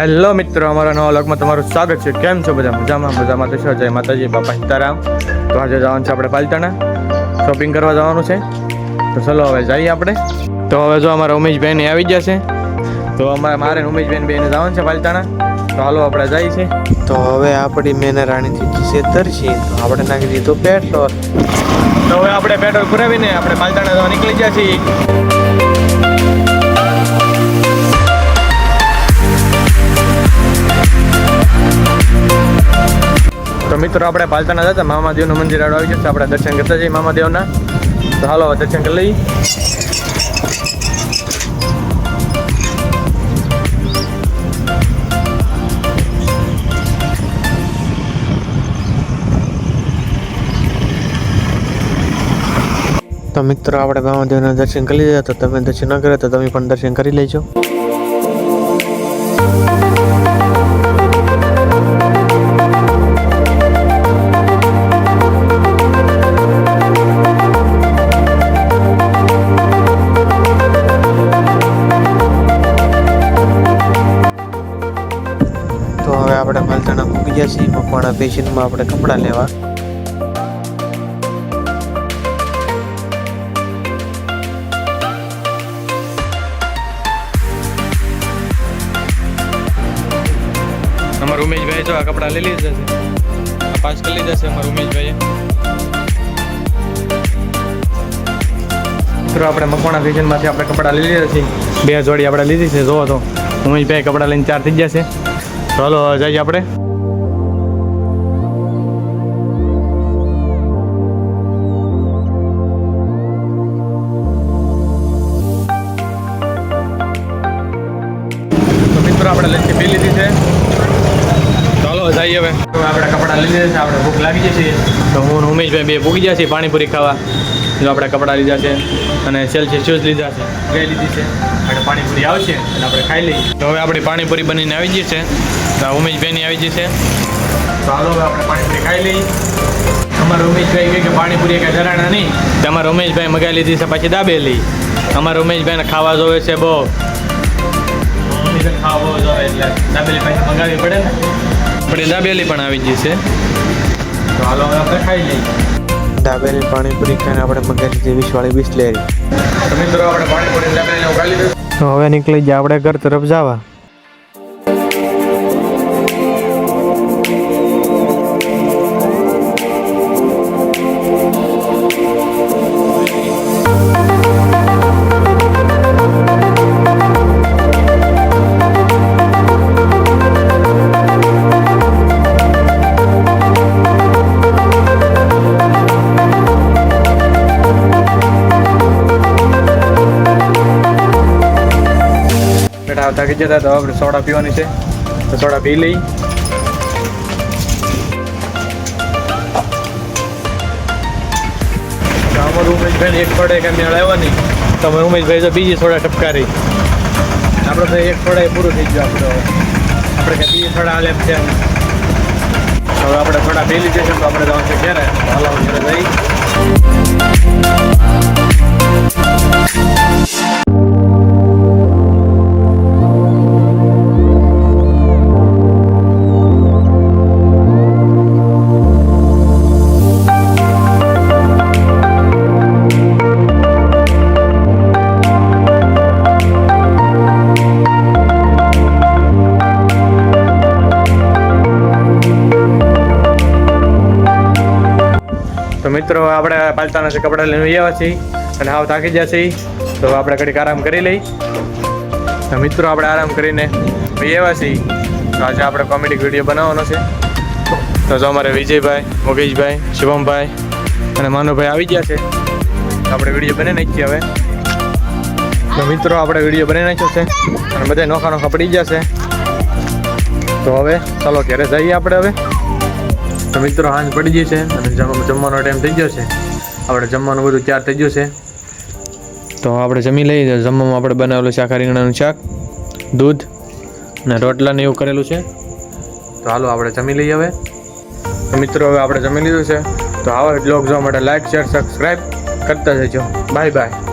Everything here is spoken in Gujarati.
હેલો મિત્રો, અમારા નવા વ્લોગમાં તમારું સ્વાગત છે. કેમ છો બધા? મજામાં તો છો? જય માતાજી, બાપા સીતારામ. તો આજે જવાનું છે આપણે પાલતાણા, શોપિંગ કરવા જવાનું છે. તો ચલો હવે જઈએ આપણે. તો હવે જો અમારા ઉમેશભાઈને આવી ગયા છે. તો મારે ઉમેશભાઈને બેને જવાનું છે પાલતાણા. તો હાલો આપણે જઈએ છીએ. તો હવે આપણી મેના રાણીથી કિસેતર છે, તો આપણે નાખી દીધું પેટ્રોલ. તો હવે આપણે પેટ્રોલ પુરાવીને આપણે પાલતાણા જવા નીકળી ગયા છીએ. તો મિત્રો આપણે પાલતાણા જતા મામાદેવનું મંદિર આડું આવી જશે. આપણે દર્શન કરતા જઈએ મામાદેવના. તો હાલો દર્શન કરી લઈએ. તો મિત્રો આપણે મહાદેવના દર્શન કરી લીધા. તો તમે દર્શન ન કરે તો તમે પણ દર્શન કરી લેજો. તો હવે આપણે પાલતાણા મૂકી ગયા છીએ મકવાણા પેશન્ટમાં આપણે કપડાં લેવા. અમારા ઉમેશભાઈ જો આ કપડાં લઈ લીધા છે, આ પાસ કરી લીધા છે અમારા ઉમેશભાઈએ. મિત્રો આપણે મકવાણા ફેશનમાંથી આપણે કપડાં લઈ લીધા છે. 2 જોડી આપણે લીધી છે. જોવો તો ઉમેશભાઈ કપડાં લઈને 4 થઈ ગયા છે. ચાલો જઈએ આપણે. તો મિત્રો આપણે લંચ પી લીધી છે. ચાલો જઈએ હવે. તો આપણે કપડાં લઈ લીધા છે. આપણે ભૂખ લાગી જશે. તો હું ઉમેશભાઈ બે ભૂગી ગયા છે પાણીપુરી ખાવા. જો આપણે કપડાં લીધા છે અને સેલ્ફી શૂઝ લીધા છે, ગઈ લીધી છે. આપણે પાણીપુરી આવશે અને આપણે ખાઈ લઈએ. તો હવે આપણી પાણીપુરી બનીને આવી ગઈ છે. તો ઉમેશભાઈની આવી ગઈ છે. તો હાલો હવે આપણે પાણીપુરી ખાઈ લઈએ. અમારા ઉમેશભાઈ કહે કે પાણીપુરી કંઈ ધરાણા નહીં. તો અમારા ઉમેશભાઈ મગાવી લીધી છે પાછી દાબેલી. અમારા ઉમેશભાઈને ખાવા જોવે છે બહુ. ખાવા બહુ જોવે એટલે દાબેલી પાછી મગાવવી પડે ને. આપણે દાબેલી પણ આવી ગઈ છે. તો હાલો હવે આપણે ખાઈ લઈએ. દાબેલી પાણીપુરી ખાઈને આપણે મગાવી દીધી 20 વાળી બિસ્લેરી. તો મિત્રો આપણે પાણીપુરી દાબેલીને ઉગાડી લીધું. તો હવે નીકળી જાય આપણે ઘર તરફ જવા. થાકી જતા તો આપણે સોડા પીવાની છે. તો સોડા પી લઈ. અમારું ઉમેશભાઈ એક થોડે કે મેળ આવ્યો નહીં. તો અમે ઉમેશભાઈ તો બીજી સોડા ટપકારી. આપણે તો એક થોડા પૂરું થઈ ગયું. આપણે કે બીજી થોડા હાલે એમ છે. હવે આપણે થોડા પી લીધે છે. તો આપણે જવાનું છે ક્યારે હાલો ઘરે જઈ. તો મિત્રો આપણે પાલતાના છે કપડાં લઈને આવ્યા છીએ અને હાવ થાકી ગયા છીએ. તો આપણે ઘડીક આરામ કરી લઈ. તો મિત્રો આપણે આરામ કરીને આવ્યા છીએ. તો આજે આપણે કોમેડી વિડીયો બનાવવાનો છે. તો જો અમારે વિજયભાઈ, મુકેશભાઈ, શિવમભાઈ અને માનુભાઈ આવી ગયા છે. તો આપણે વિડીયો બની નાખીએ હવે. તો મિત્રો આપણે વિડીયો બની નાખ્યો છે અને બધા નોખા પડી ગયા છે. તો હવે ચાલો ઘરે જઈએ આપણે હવે. તો મિત્રો સાંજ પડી ગઈ છે અને જમવાનો ટાઈમ થઈ ગયો છે. આપણે જમવાનું બધું તૈયાર થઈ ગયું છે. તો આપણે જમી લઈએ. જમવામાં આપણે બનાવેલું છે આખા રીંગણાનું શાક, દૂધ અને રોટલાને એવું કરેલું છે. તો હાલો આપણે જમી લઈએ હવે. તો મિત્રો હવે આપણે જમી લીધું છે. તો આવા બ્લોગ જોવા માટે લાઈક, શેર, સબસ્ક્રાઈબ કરતા જજો. Bye bye.